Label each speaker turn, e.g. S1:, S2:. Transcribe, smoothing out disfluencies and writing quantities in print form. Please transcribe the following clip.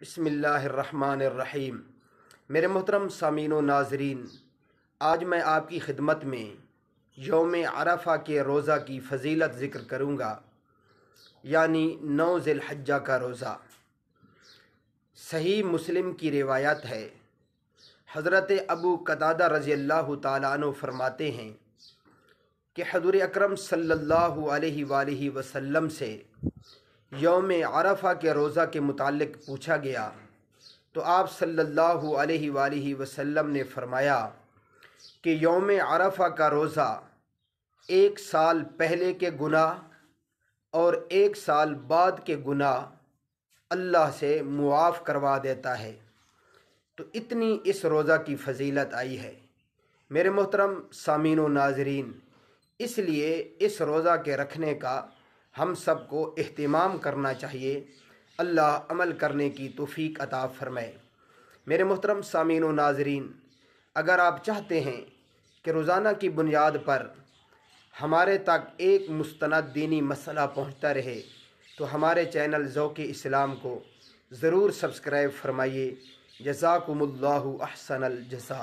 S1: बिस्मिल्लाहिर्रहमानिर्रहीम। मेरे मोहतरम सामीन व नाज़रीन, आज मैं आपकी खिदमत में यौम अरफा के रोज़ा की फ़जीलत ज़िक्र करूँगा, यानी 9 ज़िलहज्जा का रोज़ा। सही मुस्लिम की रिवायत है, हज़रत अबू कतादा रज़ियल्लाहु ताला अन्हु फरमाते हैं कि हज़ूर अकरम सल्लल्लाहु अलैहि वसल्लम से यौम अरफा के रोज़ा के मुताल्लिक़ पूछा गया तो आप सल्लल्लाहु अलैहि वसल्लम ने फरमाया कि यौम अरफा का रोज़ा 1 साल पहले के गुनाह और 1 साल बाद के गुनाह अल्लाह से मुआफ़ करवा देता है। तो इतनी इस रोज़ा की फ़जीलत आई है मेरे मोहतरम सामीन व नाज़रीन, इसलिए इस रोज़ा के रखने का हम सबको इह्तिमाम करना चाहिए। अल्लाह अमल करने की तौफ़ीक अता फ़रमाए। मेरे मोहतरम सामीन व नाज़रीन, अगर आप चाहते हैं कि रोज़ाना की बुनियाद पर हमारे तक एक मुस्तनद दीनी मसला पहुँचता रहे तो हमारे चैनल ज़ौक़ इस्लाम को ज़रूर सब्सक्राइब फरमाइए। जज़ाकुमुल्लाहु अहसनल जज़ा।